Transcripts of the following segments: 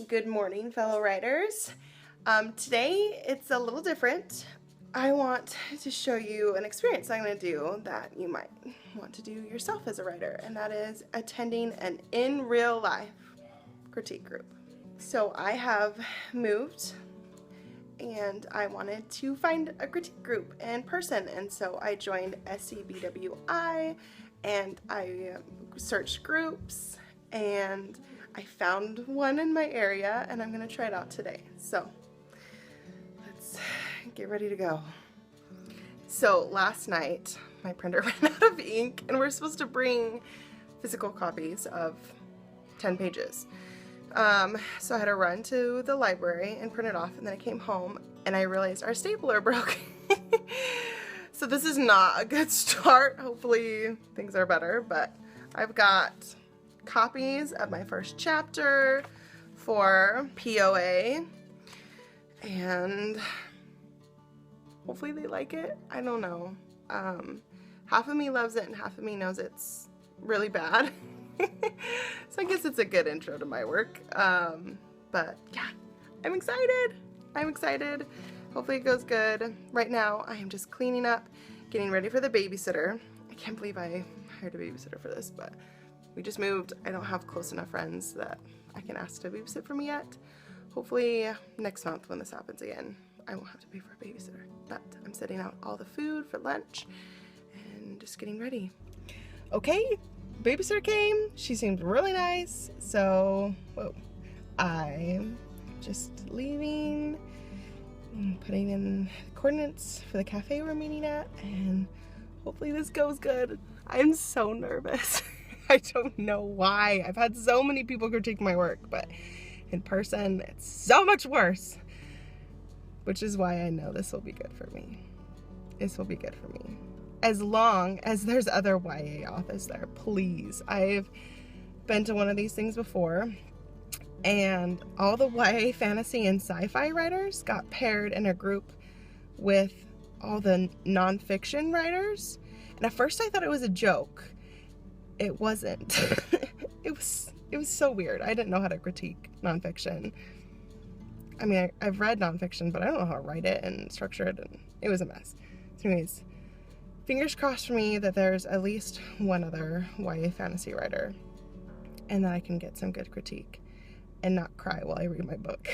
Good morning, fellow writers. Today it's a little different. I want to show you an experience I'm going to do that you might want to do yourself as a writer, and that is attending an in real life critique group. So I have moved and I wanted to find a critique group in person, and so I joined SCBWI and I searched groups and I found one in my area and I'm gonna try it out today. So let's get ready to go. So last night my printer ran out of ink and we're supposed to bring physical copies of 10 pages. So I had to run to the library and print it off, and then I came home and I realized our stapler broke. So this is not a good start. Hopefully things are better, but I've got copies of my first chapter for POA and hopefully they like it. I don't know. Half of me loves it and half of me knows it's really bad. So I guess it's a good intro to my work. But yeah, I'm excited. Hopefully it goes good. Right now I am just cleaning up, getting ready for the babysitter. I can't believe I hired a babysitter for this, but we just moved. I don't have close enough friends that I can ask to babysit for me yet. Hopefully next month when this happens again, I won't have to pay for a babysitter. But I'm setting out all the food for lunch and just getting ready. Okay, babysitter came. She seemed really nice. So, I'm just leaving, putting in coordinates for the cafe we're meeting at, and hopefully this goes good. I'm so nervous. I don't know why. I've had so many people critique my work, but in person it's so much worse. Which is why I know this will be good for me. This will be good for me. As long as there's other YA authors there, please. I've been to one of these things before, and all the YA fantasy and sci-fi writers got paired in a group with all the nonfiction writers. And at first I thought it was a joke. It wasn't. It was so weird. I didn't know how to critique nonfiction. I mean, I've read nonfiction, but I don't know how to write it and structure it, and it was a mess. So anyways, fingers crossed for me that there's at least one other YA fantasy writer and that I can get some good critique and not cry while I read my book.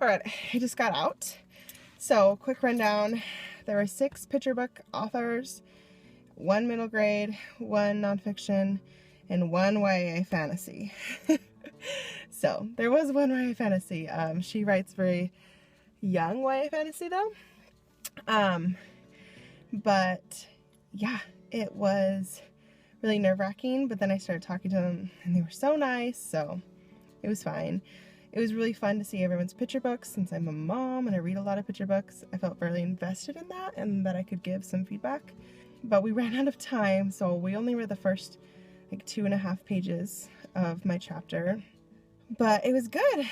Alright, I just got out. So, quick rundown. There were 6 picture book authors, 1 middle grade, 1 nonfiction, and 1 YA fantasy. So, there was 1 YA fantasy. She writes very young YA fantasy though. But yeah, it was really nerve-wracking, but then I started talking to them and they were so nice, so it was fine. It was really fun to see everyone's picture books. Since I'm a mom and I read a lot of picture books, I felt really invested in that and that I could give some feedback. But we ran out of time, so we only read the first like 2.5 pages of my chapter. But it was good.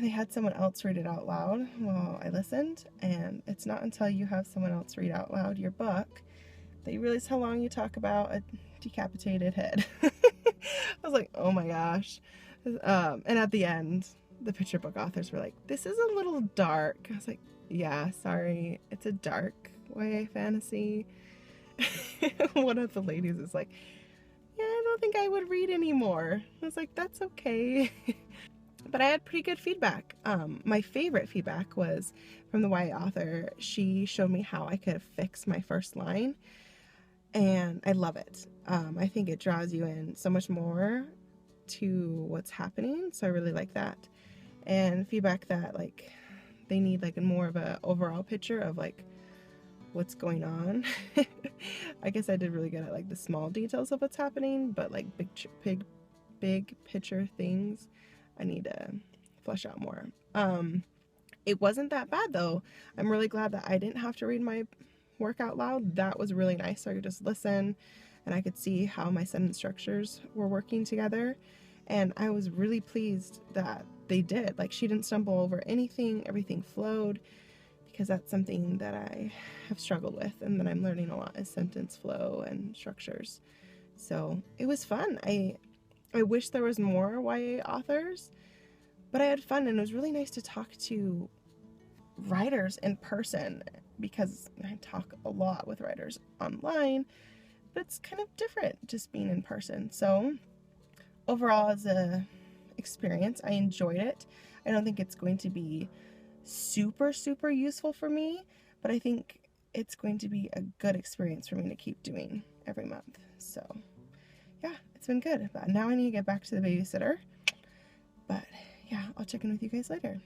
They had someone else read it out loud while I listened, and it's not until you have someone else read out loud your book that you realize how long you talk about a decapitated head. I was like, oh my gosh. And at the end, the picture book authors were like, this is a little dark. I was like, yeah, sorry, it's a dark YA fantasy. One of the ladies is like, yeah, I don't think I would read anymore. I was like, that's okay. But I had pretty good feedback. My favorite feedback was from the YA author. She showed me how I could fix my first line, and I love it. I think it draws you in so much more to what's happening, so I really like that. And feedback that like they need like more of a overall picture of like what's going on. I guess I did really good at like the small details of what's happening, but like big picture things I need to flesh out more. It wasn't that bad though. I'm really glad that I didn't have to read my work out loud. That was really nice. So I could just listen and I could see how my sentence structures were working together. And I was really pleased that they did. Like, she didn't stumble over anything. Everything flowed. because that's something that I have struggled with and that I'm learning a lot is sentence flow and structures. So it was fun. I wish there was more YA authors, but I had fun, and it was really nice to talk to writers in person, because I talk a lot with writers online, but it's kind of different just being in person. So overall, as a experience, I enjoyed it. I don't think it's going to be super useful for me, but I think it's going to be a good experience for me to keep doing every month. So yeah, it's been good. But now I need to get back to the babysitter. But yeah, I'll check in with you guys later.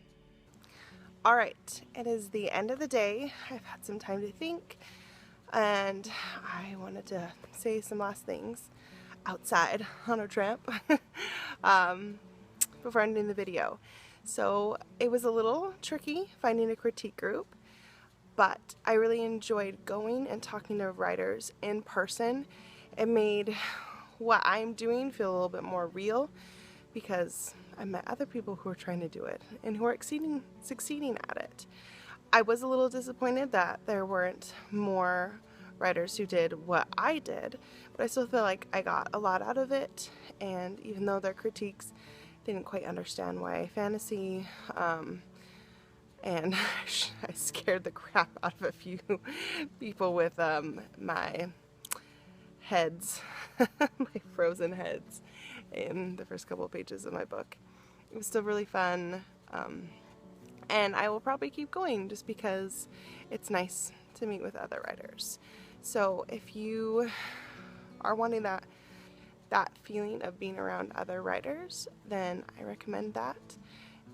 Alright, it is the end of the day. I've had some time to think, and I wanted to say some last things outside on a tramp before ending the video. So it was a little tricky finding a critique group, but I really enjoyed going and talking to writers in person. It made what I'm doing feel a little bit more real, because I met other people who are trying to do it and who are succeeding at it. I was a little disappointed that there weren't more writers who did what I did, but I still feel like I got a lot out of it, and even though their critiques didn't quite understand YA fantasy, and I scared the crap out of a few people with my heads, my frozen heads in the first couple of pages of my book. It was still really fun, and I will probably keep going just because it's nice to meet with other writers. So if you are wanting that feeling of being around other writers, then I recommend that.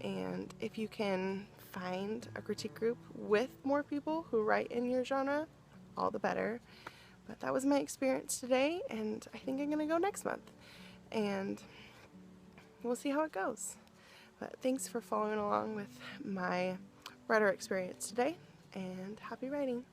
And if you can find a critique group with more people who write in your genre, all the better. But that was my experience today, and I think I'm gonna go next month, and we'll see how it goes. But thanks for following along with my writer experience today, and happy writing.